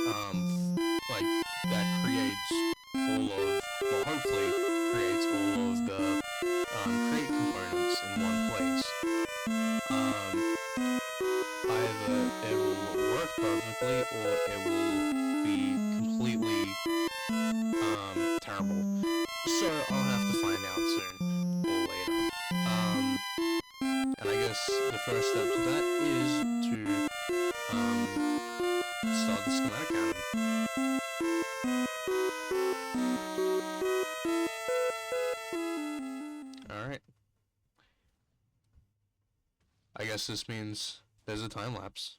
like, that creates all of, well, hopefully creates all of the create components in one place. Either it will work perfectly or it will be completely terrible. So I'll have to find out soon or later. And I guess the first step to that is to start the schematic cannon. Alright. I guess this means there's a time lapse.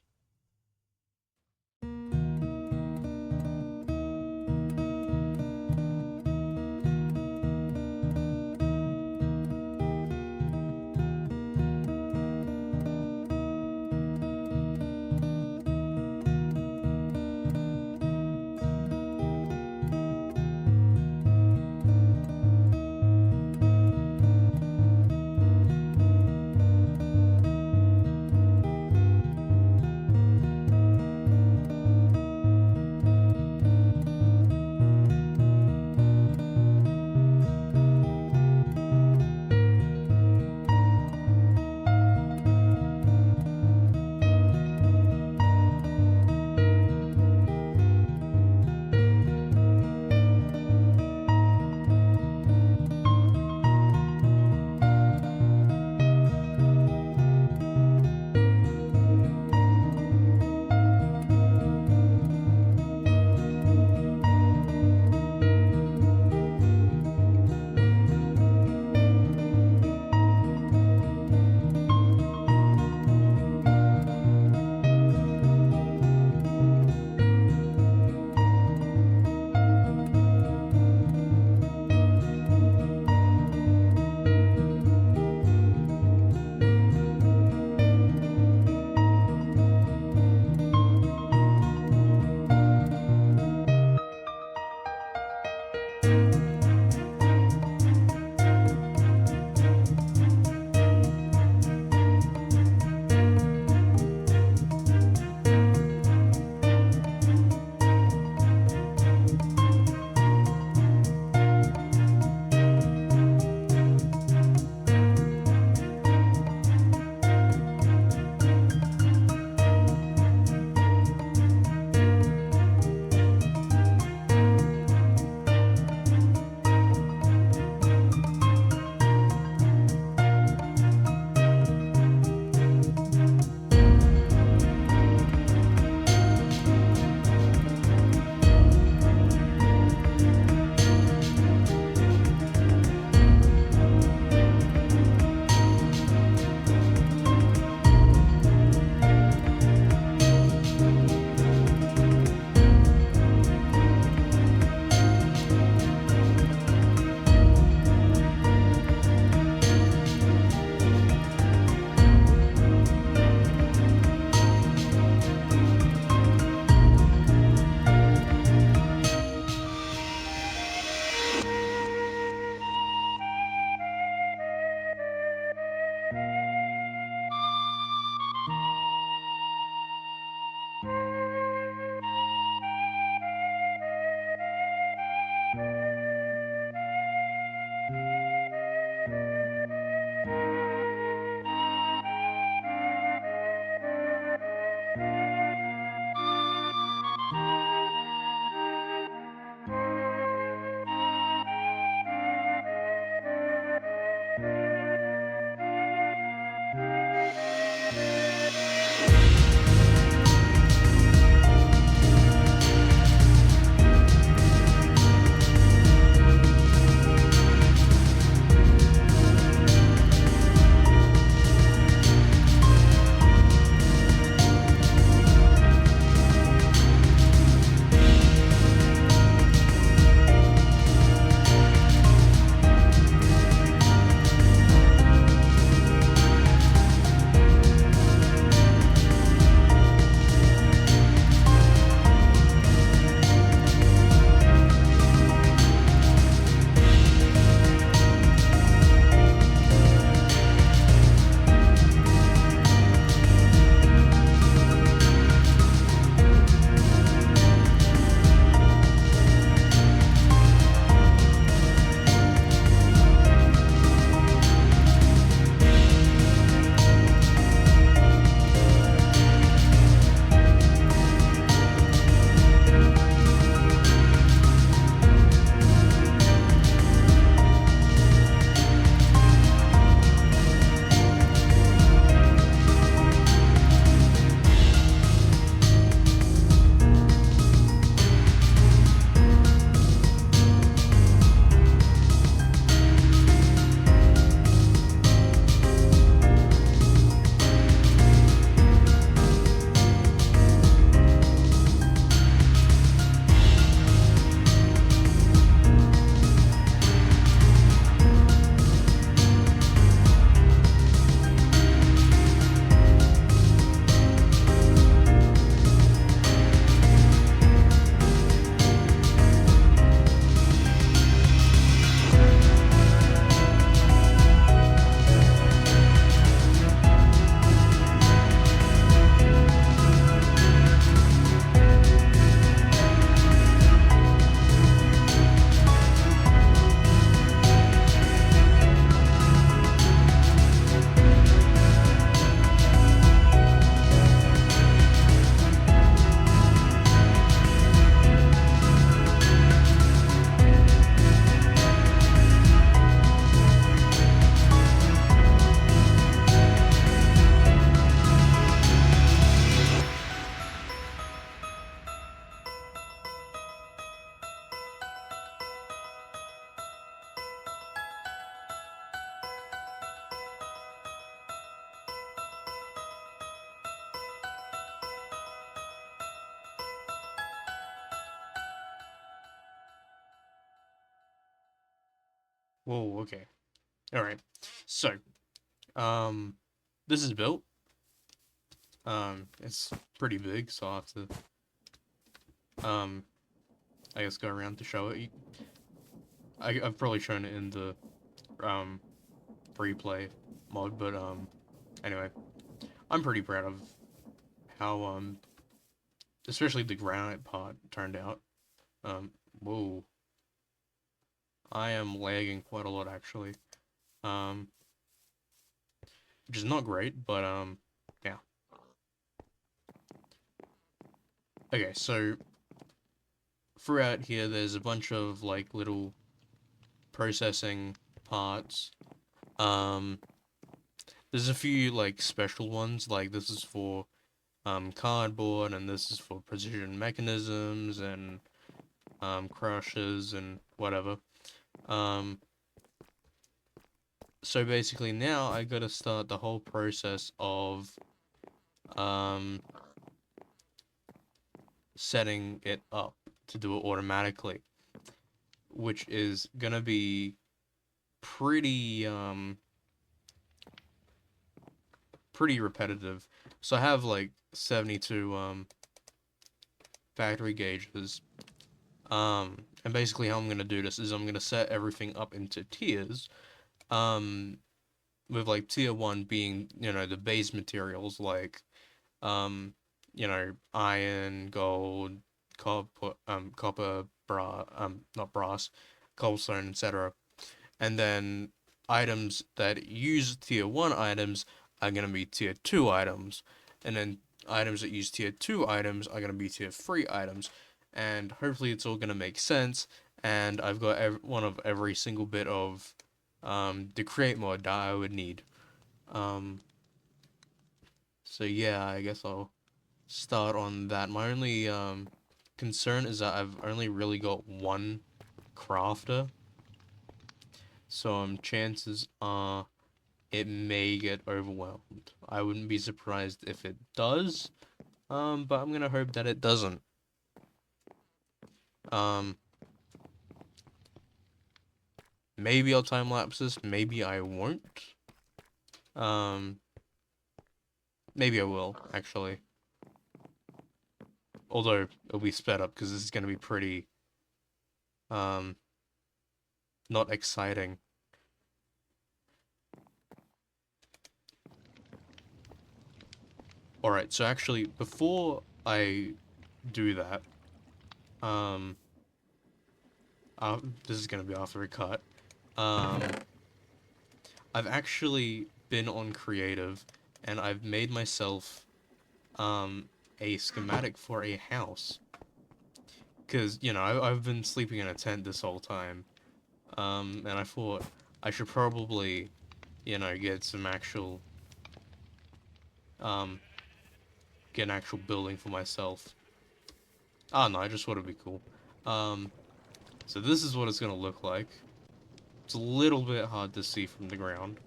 Whoa, okay. Alright. So, um, this is built. It's pretty big, so I'll have to, I guess go around to show it. I've probably shown it in the, replay mod, but, anyway. I'm pretty proud of how, especially the granite part turned out. Whoa. I am lagging quite a lot, actually. Um, which is not great, but, yeah. Okay, so, throughout here, there's a bunch of, like, little processing parts. There's a few, like, special ones, like, this is for, cardboard, and this is for precision mechanisms, and, crushers, and whatever. So basically now I gotta start the whole process of, setting it up to do it automatically, which is gonna be pretty, pretty repetitive. So I have, like, 72, factory gauges, and basically how I'm gonna do this is I'm gonna set everything up into tiers, with, like, tier 1 being, you know, the base materials, like, you know, iron, gold, copper, not brass, cobblestone, etc. And then items that use tier 1 items are going to be tier 2 items. And then items that use tier 2 items are going to be tier 3 items. And hopefully it's all going to make sense. And I've got one of every single bit of, the create mod that I would need. So yeah, I guess I'll start on that. My only, concern is that I've only really got one crafter. So, chances are it may get overwhelmed. I wouldn't be surprised if it does, but I'm gonna hope that it doesn't. Um, maybe I'll time-lapse this, maybe I won't. Maybe I will, actually. Although, it'll be sped up, because this is gonna be pretty, not exciting. Alright, so actually, before I do that, this is gonna be after a cut, I've actually been on creative, and I've made myself, a schematic for a house. Because, you know, I've been sleeping in a tent this whole time, and I thought I should probably, you know, get some actual, get an actual building for myself. I don't know, I just thought it'd be cool. So this is what it's gonna look like. It's a little bit hard to see from the ground.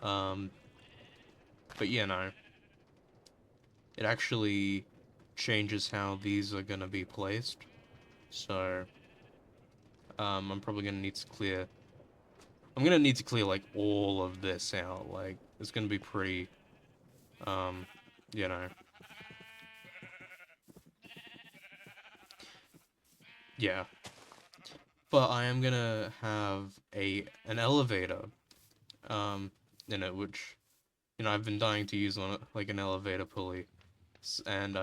But you know, it actually changes how these are gonna be placed. So, I'm probably gonna need to clear... I'm gonna need to clear, like, all of this out. Like, it's gonna be pretty, you know... Yeah. But I am gonna have an elevator, in it, which, you know, I've been dying to use on, like, an elevator pulley. And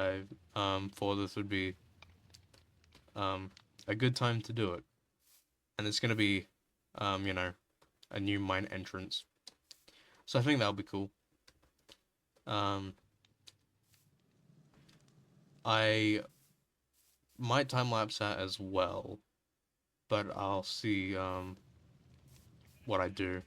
thought this would be, a good time to do it. And it's gonna be, you know, a new mine entrance. So I think that'll be cool. I might time-lapse that as well, but I'll see, what I do.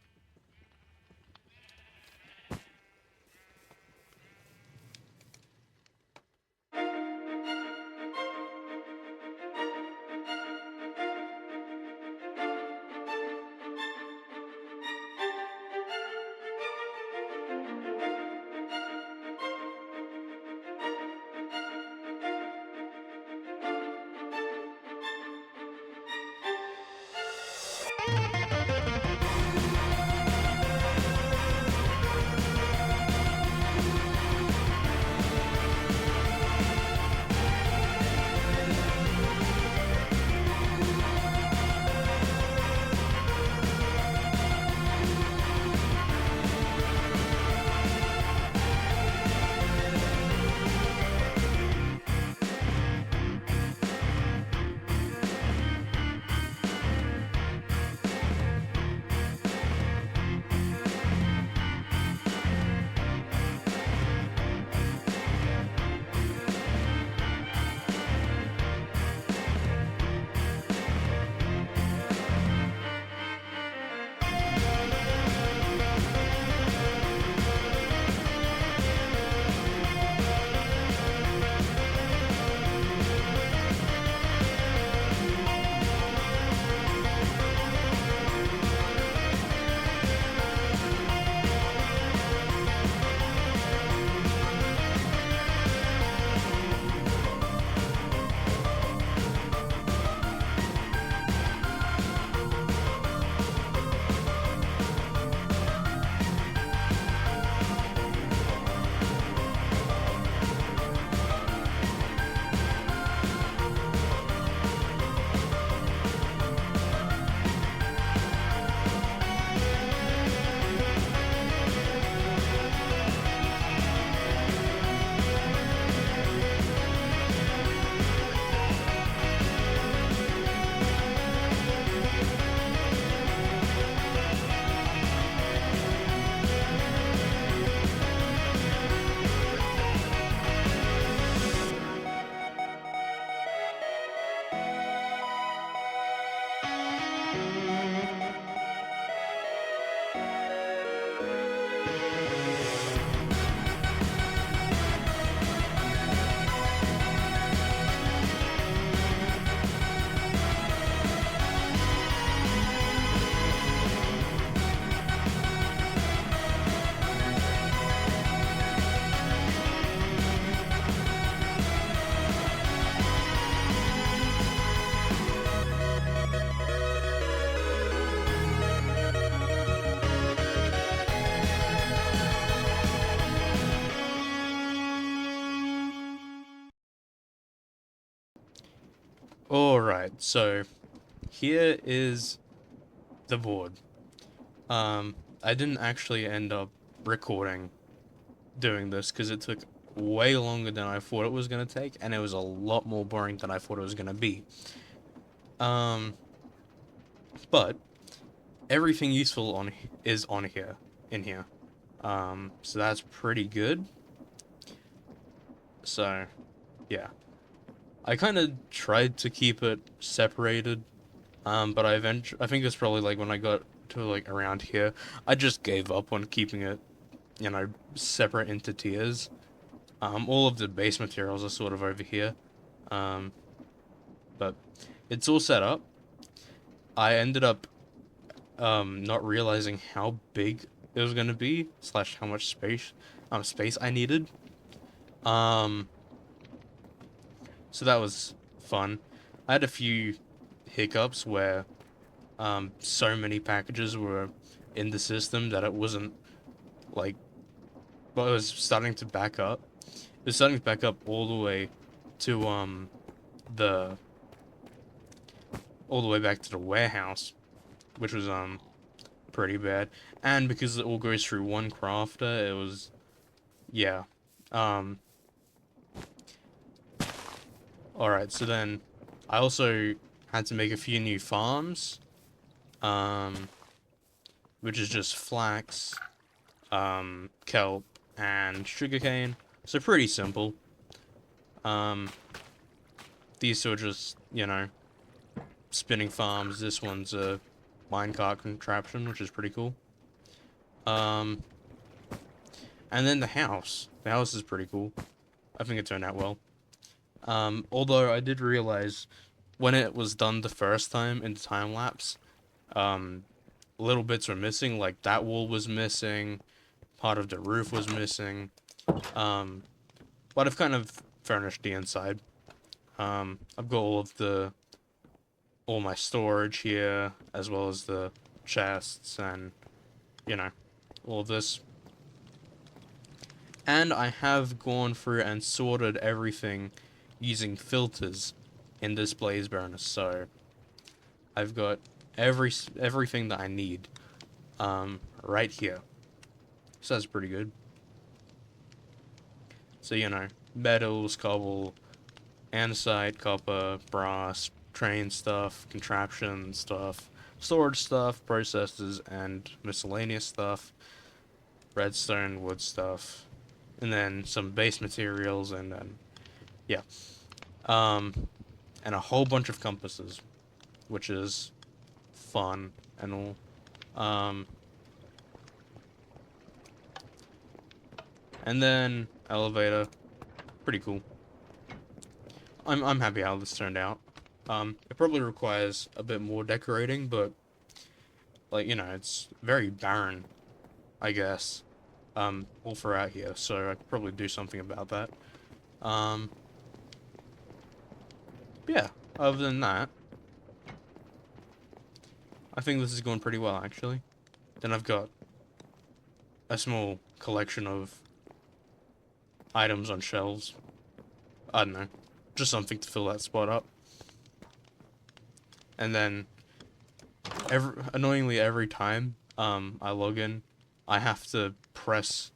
Alright, so here is the board. I didn't actually end up recording doing this because it took way longer than I thought it was gonna take, and it was a lot more boring than I thought it was gonna be. Um, but everything useful is on here, in here. So that's pretty good. So, yeah. I kind of tried to keep it separated, but I think it's probably like when I got to like around here, I just gave up on keeping it, separate into tiers. All of the base materials are sort of over here, um, but it's all set up. I ended up not realizing how big it was gonna be, slash how much space I needed. Um, so that was fun. I had a few hiccups where so many packages were in the system that it wasn't like, well, it was starting to back up. It was starting to back up all the way to the all the way back to the warehouse, which was pretty bad. And because it all goes through one crafter, it was, yeah. Um, Alright, so then I also had to make a few new farms, um, which is just flax, kelp, and sugarcane. So pretty simple. Um, these are just, spinning farms. This one's a minecart contraption, which is pretty cool. Um, and then the house. The house is pretty cool. I think it turned out well. Although I did realize when it was done the first time in the time lapse, um, little bits were missing, like that wall was missing, part of the roof was missing. But I've kind of furnished the inside. I've got all my storage here, as well as the chests and, all of this. And I have gone through and sorted everything using filters in this blaze burner, so I've got everything that I need right here. So that's pretty good. So, metals, cobble, andesite, copper, brass, train stuff, contraption stuff, storage stuff, processes, and miscellaneous stuff, redstone, wood stuff, and then some base materials, and then, yeah. And a whole bunch of compasses, which is fun and all. And then elevator, pretty cool. I'm happy how this turned out. It probably requires a bit more decorating, but like, it's very barren, I guess. All throughout here, so I could probably do something about that. Yeah, other than that, I think this is going pretty well, actually. Then I've got a small collection of items on shelves. I don't know, just something to fill that spot up. And then, annoyingly, every time I log in, I have to press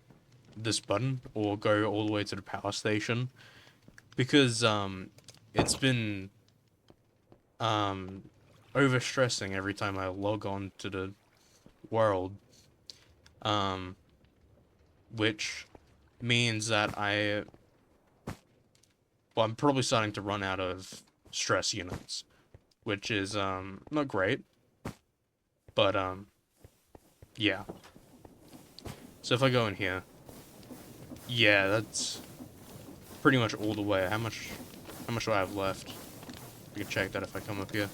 this button or go all the way to the power station because it's been overstressing every time I log on to the world, which means that I'm probably starting to run out of stress units, which is not great, but yeah. So if I go in here, yeah, that's pretty much all the way. How much do I have left? We can check that if I come up here.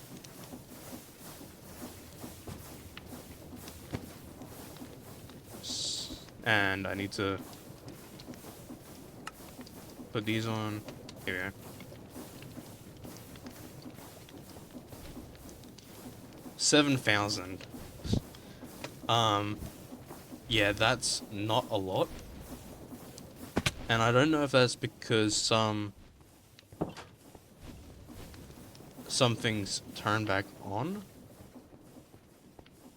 And I need to put these on. Here we go. 7,000. Yeah, that's not a lot. And I don't know if that's because something's turned back on,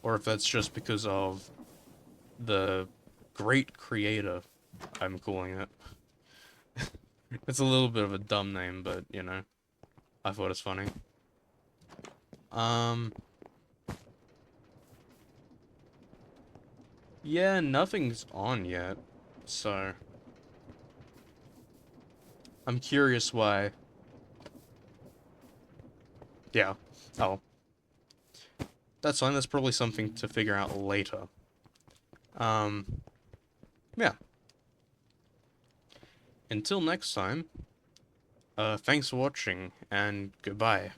or if that's just because of the great creator, I'm calling it. It's a little bit of a dumb name, but, you know, I thought it's funny. Um, yeah, nothing's on yet, so I'm curious why. Yeah. Oh, that's fine. That's probably something to figure out later. Um, yeah. Until next time, thanks for watching, and goodbye.